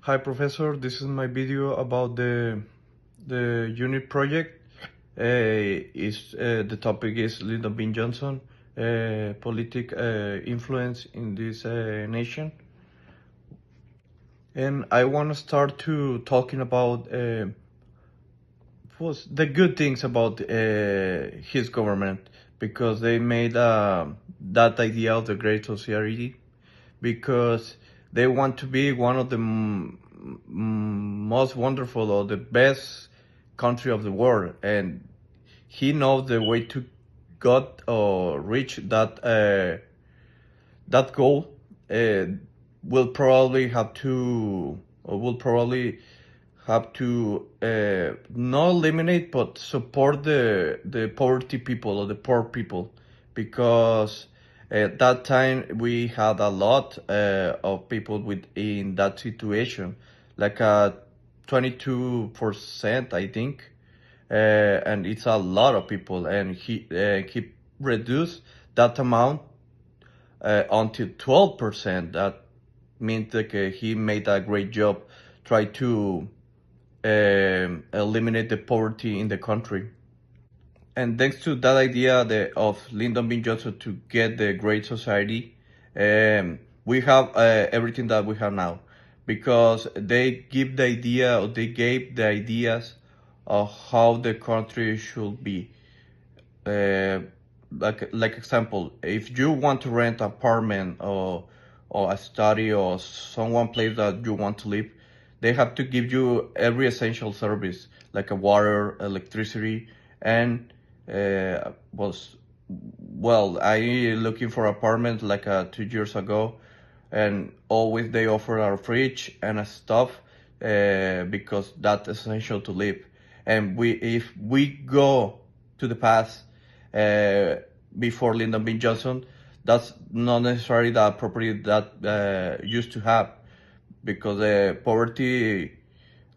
Hi Professor, this is my video about the unit project. The topic is Lyndon B. Johnson, influence in this nation, and I want to start to talking about was the good things about his government because they made that idea of the Great Society because they want to be one of the most wonderful or the best country of the world, and he knows the way to got or reach that goal. uh, will probably have to or will probably have to not eliminate but support the poverty people or the poor people, because at that time we had a lot of people in that situation, like 22% I think, and it's a lot of people, and he reduced that amount until 12%. That means that he made a great job try to eliminate the poverty in the country. And thanks to that idea of Lyndon B. Johnson to get the Great Society, we have everything that we have now, because they gave the ideas of how the country should be. Uh, like example, if you want to rent an apartment or a study or someone place that you want to live, they have to give you every essential service like a water, electricity, and was I looking for apartment like 2 years ago, and always they offer a fridge and a stuff because that's essential to live. And if we go to the past, uh, before Lyndon B. Johnson, that's not necessarily the property that used to have, because poverty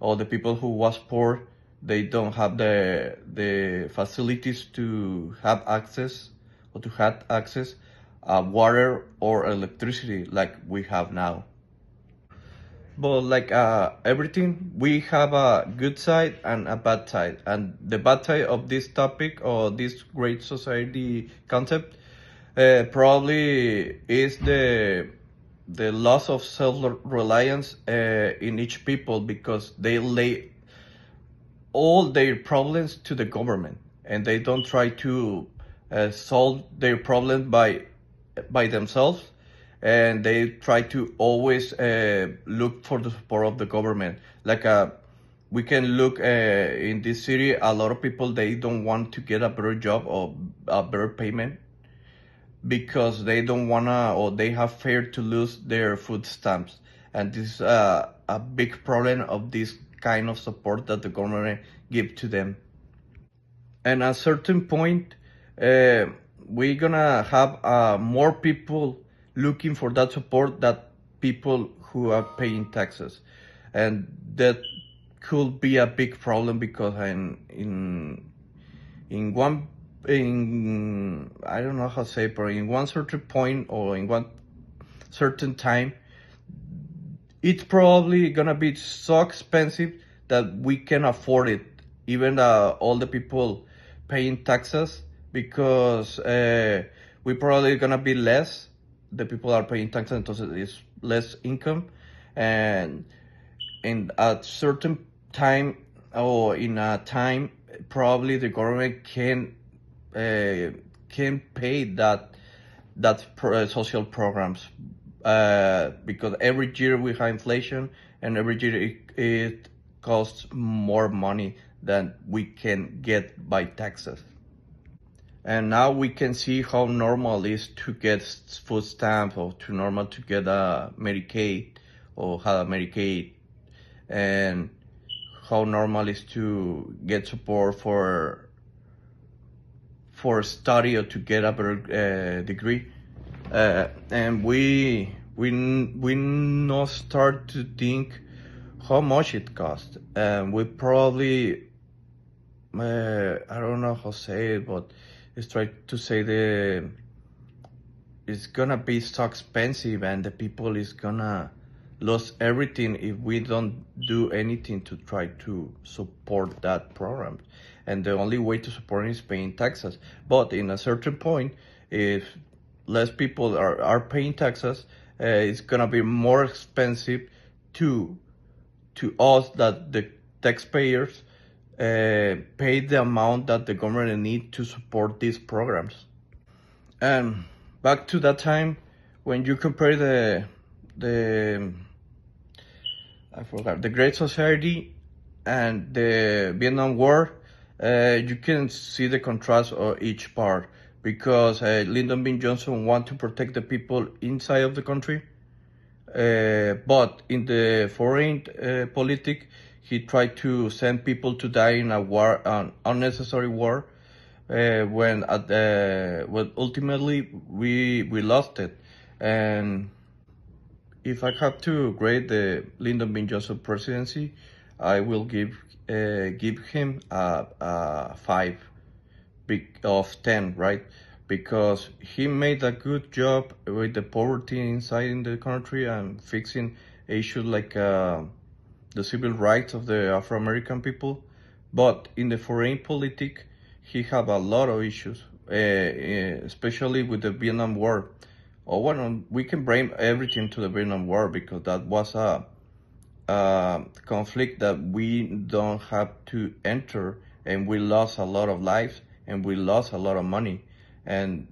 or the people who was poor, they don't have the facilities to have access or to have access water or electricity like we have now. But like everything, we have a good side and a bad side. And the bad side of this topic or this great society concept probably is the loss of self-reliance in each people, because they lay all their problems to the government, and they don't try to solve their problem by themselves, and they try to always look for the support of the government. Like we can look in this city, a lot of people, they don't want to get a better job or a better payment because they don't wanna, or they have fear to lose their food stamps. And this is a big problem of this kind of support that the government give to them. And at a certain point, uh, we're gonna have more people looking for that support than people who are paying taxes, and that could be a big problem, because in one in I don't know how to say, but in one certain point or in one certain time, it's probably gonna be so expensive that we can afford it, even all the people paying taxes, because we probably gonna be less. The people are paying taxes, entonces it's less income, and in a certain time or in a time, probably the government can pay social programs, because every year we have inflation, and every year it costs more money than we can get by taxes. And now we can see how normal it is to get food stamps, or to normal to get a Medicaid or have a Medicaid, and how normal it is to get support for study or to get a better degree. And we not start to think how much it costs, and we probably I don't know how to say it, but it's try to say it's gonna be so expensive, and the people is gonna lose everything if we don't do anything to try to support that program. And the only way to support it is paying taxes. But in a certain point, if less people are paying taxes, it's gonna be more expensive to us that the taxpayers pay the amount that the government need to support these programs. And back to that time when you compare the I forgot the Great Society and the Vietnam War, you can see the contrast of each part because Lyndon B. Johnson want to protect the people inside of the country, but in the foreign politic, he tried to send people to die in a war, an unnecessary war, when ultimately we lost it. And if I have to grade the Lyndon B. Johnson presidency, I will give him a 5 of 10, right? Because he made a good job with the poverty inside in the country and fixing issues like the civil rights of the Afro-American people. But in the foreign politic, he have a lot of issues, especially with the Vietnam War. Oh, well, we can blame everything to the Vietnam War because that was a conflict that we don't have to enter, and we lost a lot of lives and we lost a lot of money. And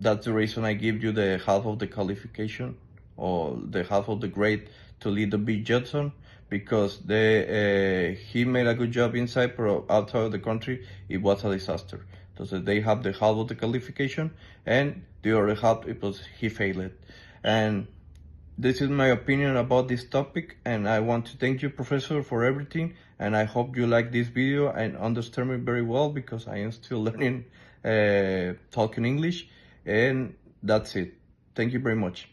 that's the reason I give you the half of the qualification or the half of the grade to Lyndon B. Johnson, because he made a good job inside, but outside of the country it was a disaster. So they have the half of the qualification and the other half because he failed. And this is my opinion about this topic, and I want to thank you, Professor, for everything, and I hope you like this video and understand me very well because I am still learning talking English, and that's it. Thank you very much.